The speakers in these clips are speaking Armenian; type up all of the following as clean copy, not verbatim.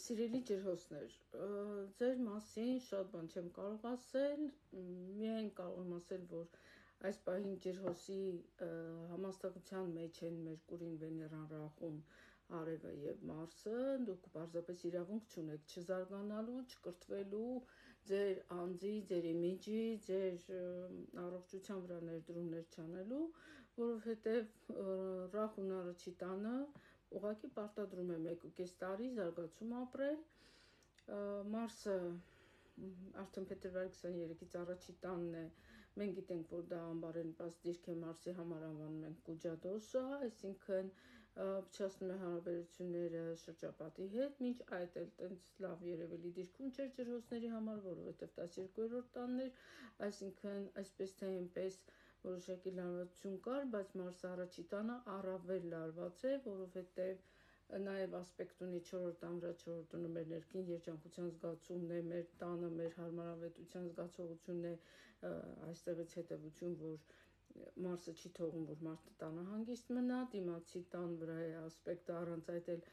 Սիրելի ջրհոսներ, ձեր մասին շատ բան չեմ կարող ասել, միայն կարող եմ ասել, որ այս պահին ջրհոսի համաստեղության մեջ են Մերկուրին, Վեներան, Ռախուն, Արևը եւ Մարսը, դուք պարզապես իրավունք չունեք չզարգանալու, չկրթվելու, ձեր անձի, ձեր իմիջի, ձեր առողջության վրա ներդրումներ չանելու, որովհետեւ Ռախուն առաջի տանը ուղղակի պարտադրում է 1.5 տարի զարգացում ապրել, Մարսը արդեն փետրվարի 23-ից առաջի տանն է, մենք գիտենք, որ դա անբարենպաստ դիրք է Մարսի համար անվանում ենք Կուջադոսա, այսինքն փչացնում է հարաբերությունները շրջապատի հետ, մինչ այդ էլ տենց լավ երևելի դիրքում չէր ջրհոսների համար, որովհետև 12-րդ տանն էր, այսինքն այսպես թե այնպես որոշակի լարվածություն կար, բայց Մարսը առաջի տանը առավել լարված է, որովհետև նաև ասպեկտ ունի 4-րդ ամրա, 4-րդ տունը մեր ներքին երջանկության զգացումն է, մեր տանը, մեր հարմարավետության զգացողությունն է, այստեղից հետևություն, որ Մարսը չի թողում, որ մարդը տանը հանգիստ մնա, դիմացի տան վրա է ասպեկտը, առանց այդ էլ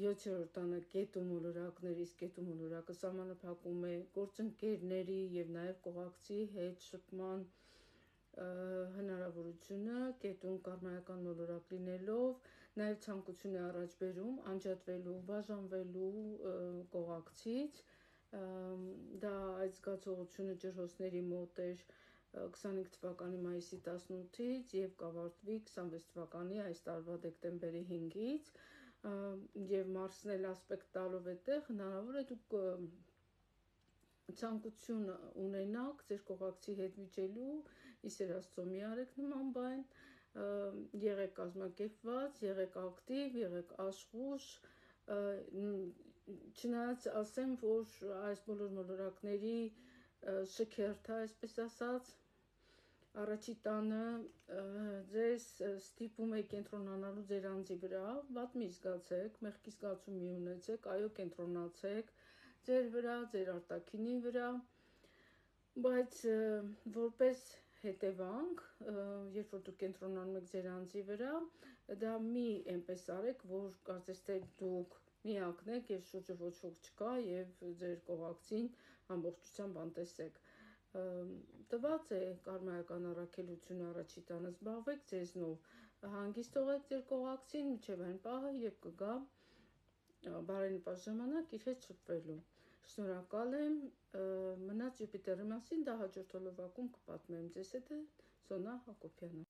7-րդ տանը կետու մոլորակներ, իսկ կետու մոլորակը սահմանափակում է գործընկերների եւ նաև կողակցի հետ շփման հնարավորությունը կետուն կարմայական մոլորակ լինելով, նաև ցանկություն է առաջ բերում անջատվելու, բաժանվելու կողակցից, դա այդ զգացողությունը ջրհոսների մոտ էր 25 թվականի մայիսի 18-ից եւ կավարտվի 26 թվականի այս տարվա դեկտեմբերի 5-ից եւ Մարսն էլ ասպեկտ տալով այդտեղ հնարավոր է դուք ցանկություն ունենաք ձեր կողակցի հետ վիճելու, իսեր Աստծո մի արեք նման բան, եղեք կազմակերպված, եղեք ակտիվ, եղեք աշխուժ, չնայած ասեմ, որ այս բոլոր մոլորակների շքերթը, այսպես ասած, առաջի տանը ձեզ ստիպում է կենտրոնանալու ձեր անձի վրա, վատ մի զգացեք, մեղքի զգացում մի ունեցեք, այո կենտրոնացեք ձեր վրա, ձեր արտաքինի վրա, բայց որպես հետևանք, երբ որ դուք կենտրոնանում եք ձեր անձի վրա, դա մի այնպես արեք, որ կարծես թե դուք միակն եք եւ շուրջը ոչ ոք չկա եւ ձեր կողակցին ամբողջությամբ անտեսեք։ Տված է կարմայական առաքելություն առաջի տանը, զբաղվեք ձեզնով, հանգիստ թողեք ձեր կողակցին մինչև այն պահը, երբ կգա բարենպաստ ժամանակ իր հետ շփվելու։ Շնորհակալ եմ, մնաց Յուպիտերի մասին, դա հաջորդ հոլովակում կպատմեմ ձեզ հետ է Սոնա Հակոբյանը։